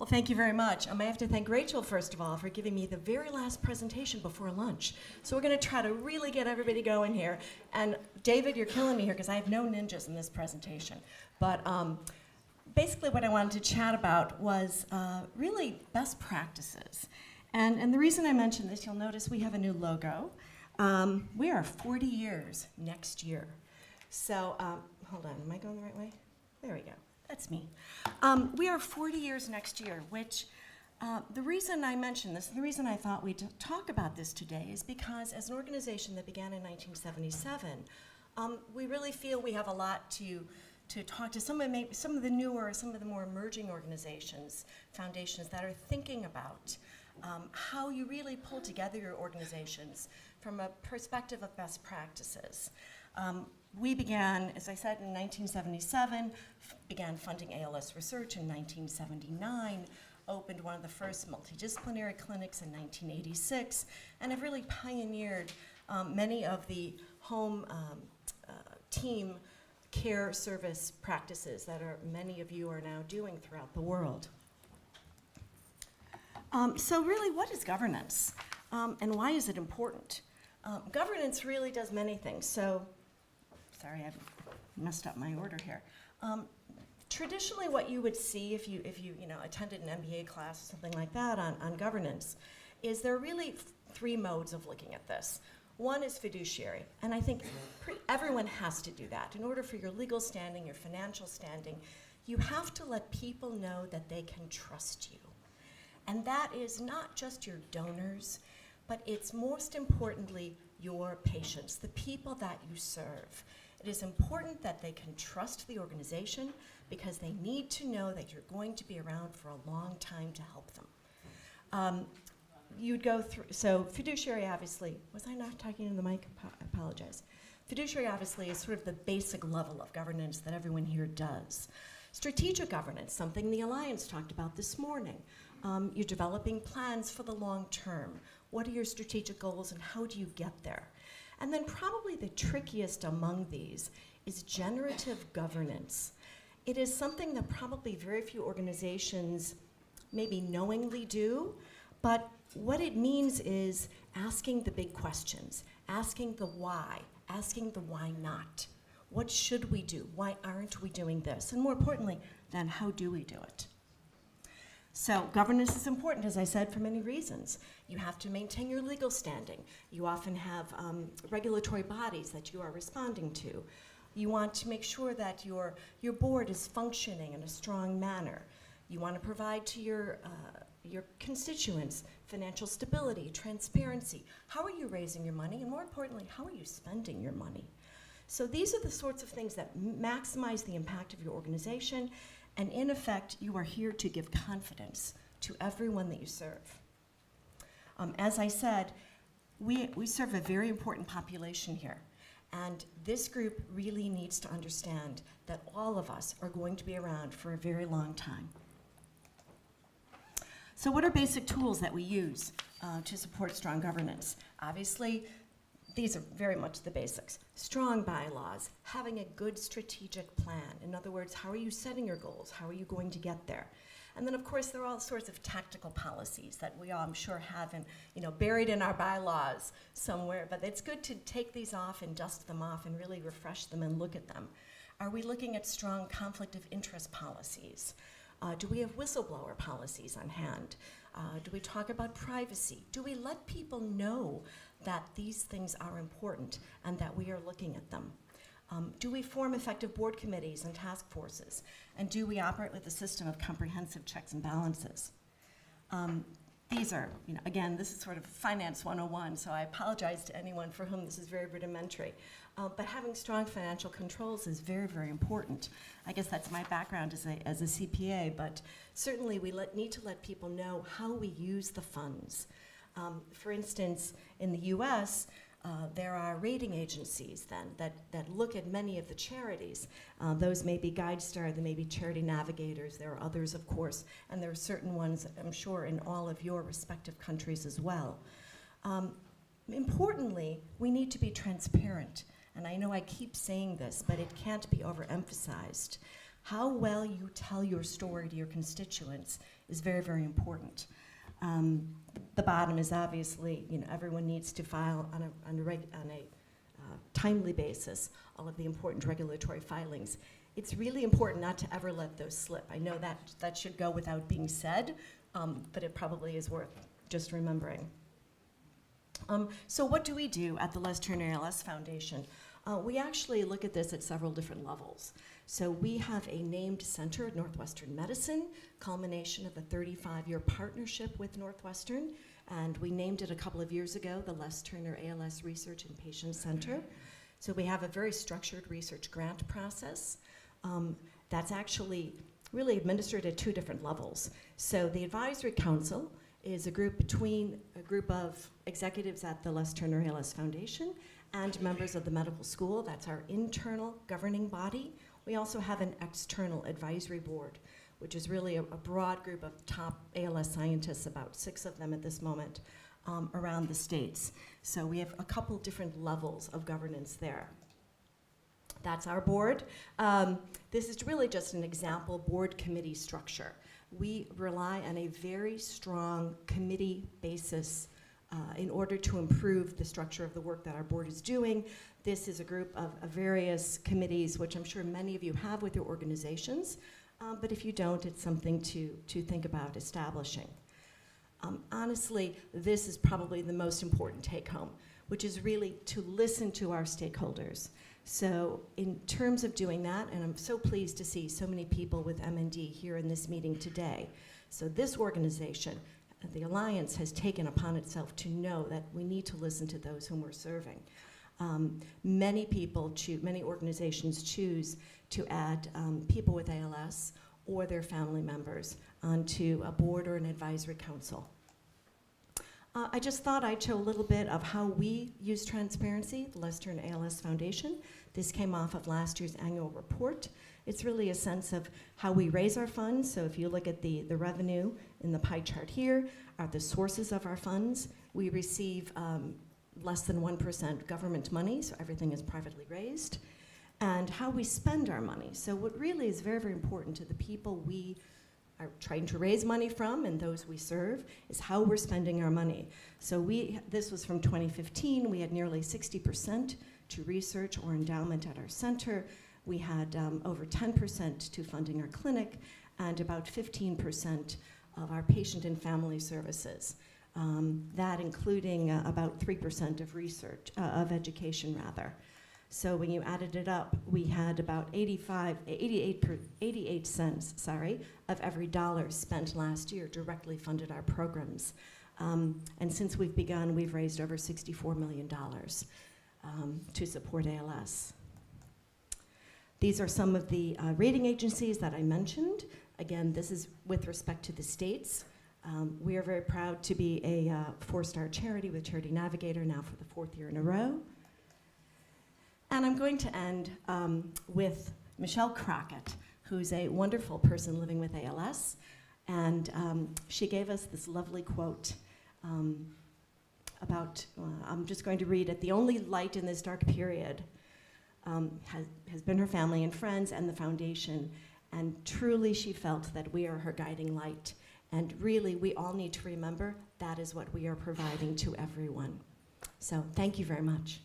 Well, thank you very much. I have to thank Rachel, first of all, for giving me the very last presentation before lunch. So we're going to try to really get everybody going here. And David, you're killing me here because I have no ninjas in this presentation. But basically what I wanted to chat about was really best practices. And the reason I mention this, you'll notice we have a new logo. We are 40 years next year. So, hold on, am I going the right way? There we go. That's me. We are 40 years next year, which the reason I mention this, and the reason I thought we'd talk about this today is because as an organization that began in 1977, we really feel we have a lot to talk to some of the newer, some of the more emerging organizations, foundations that are thinking about how you really pull together your organizations from a perspective of best practices. We began, as I said, in 1977, began funding ALS research in 1979, opened one of the first multidisciplinary clinics in 1986, and have really pioneered many of the home team care service practices that many of you are now doing throughout the world. So really, what is governance? And why is it important? Governance really does many things. So, sorry, I've messed up my order here. Traditionally, what you would see if you attended an MBA class or something like that on governance is there are really three modes of looking at this. One is fiduciary, and I think everyone has to do that. In order for your legal standing, your financial standing, you have to let people know that they can trust you. And that is not just your donors, but it's most importantly your patients, the people that you serve. It is important that they can trust the organization because they need to know that you're going to be around for a long time to help them. You'd go through, so fiduciary obviously, was I not talking in the mic? I apologize. Fiduciary obviously is sort of the basic level of governance that everyone here does. Strategic governance, something the Alliance talked about this morning. You're developing plans for the long term. What are your strategic goals and how do you get there? And then probably the trickiest among these is generative governance. It is something that probably very few organizations maybe knowingly do, but what it means is asking the big questions, asking the why not. What should we do? Why aren't we doing this? And more importantly, then how do we do it? So governance is important, as I said, for many reasons. You have to maintain your legal standing. You often have regulatory bodies that you are responding to. You want to make sure that your board is functioning in a strong manner. You want to provide to your constituents financial stability, transparency. How are you raising your money? And more importantly, how are you spending your money? So these are the sorts of things that maximize the impact of your organization. And in effect, you are here to give confidence to everyone that you serve. As I said, we serve a very important population here. And this group really needs to understand that all of us are going to be around for a very long time. So what are basic tools that we use to support strong governance? Obviously, these are very much the basics. Strong bylaws, having a good strategic plan. In other words, how are you setting your goals? How are you going to get there? And then, of course, there are all sorts of tactical policies that we all, I'm sure, have buried in our bylaws somewhere. But it's good to take these off and dust them off and really refresh them and look at them. Are we looking at strong conflict of interest policies? Do we have whistleblower policies on hand? Do we talk about privacy? Do we let people know that these things are important and that we are looking at them? Do we form effective board committees and task forces? And do we operate with a system of comprehensive checks and balances? These are, again, this is sort of Finance 101, so I apologize to anyone for whom this is very rudimentary. But having strong financial controls is very, very important. I guess that's my background as a CPA, but certainly we need to let people know how we use the funds. For instance, in the US, there are rating agencies then that look at many of the charities. Those may be GuideStar, they may be Charity Navigators, there are others, of course, and there are certain ones, I'm sure, in all of your respective countries as well. Importantly, we need to be transparent. And I know I keep saying this, but it can't be overemphasized. How well you tell your story to your constituents is very, very important. The bottom is obviously, everyone needs to file on a timely basis all of the important regulatory filings. It's really important not to ever let those slip. I know that should go without being said, but it probably is worth just remembering. So what do we do at the Les Turner ALS Foundation? We actually look at this at several different levels. So we have a named center at Northwestern Medicine, culmination of a 35-year partnership with Northwestern, and we named it a couple of years ago the Les Turner ALS Research and Patient Center. So we have a very structured research grant process that's actually really administered at 2 different levels. So the Advisory Council is a group of executives at the Les Turner ALS Foundation and members of the medical school. That's our internal governing body. We also have an external advisory board, which is really a broad group of top ALS scientists, about 6 of them at this moment, around the states. So we have a couple different levels of governance there. That's our board. This is really just an example board committee structure. We rely on a very strong committee basis in order to improve the structure of the work that our board is doing. This is a group of various committees, which I'm sure many of you have with your organizations, but if you don't, it's something to think about establishing. Honestly, this is probably the most important take-home, which is really to listen to our stakeholders. So in terms of doing that, and I'm so pleased to see so many people with MND here in this meeting today. So this organization, the Alliance, has taken upon itself to know that we need to listen to those whom we're serving. Many organizations choose to add people with ALS or their family members onto a board or an advisory council. I just thought I'd show a little bit of how we use transparency, the Les Turner ALS Foundation. This came off of last year's annual report. It's really a sense of how we raise our funds. So if you look at the revenue in the pie chart here, are the sources of our funds. We receive less than 1% government money, so everything is privately raised. And how we spend our money. So what really is very, very important to the people we are trying to raise money from and those we serve is how we're spending our money. So this was from 2015. We had nearly 60% to research or endowment at our center. We had over 10% to funding our clinic and about 15% of our patient and family services. That including about 3% of research, of education rather. So when you added it up, we had about 88 cents, of every dollar spent last year directly funded our programs. And since we've begun, we've raised over $64 million to support ALS. These are some of the rating agencies that I mentioned. Again, this is with respect to the states. We are very proud to be a 4-star charity with Charity Navigator now for the 4th year in a row. And I'm going to end with Michelle Crockett, who's a wonderful person living with ALS. And she gave us this lovely quote about, I'm just going to read it, "The only light in this dark period has been her family and friends and the foundation." And truly she felt that we are her guiding light. And really, we all need to remember that is what we are providing to everyone. So thank you very much.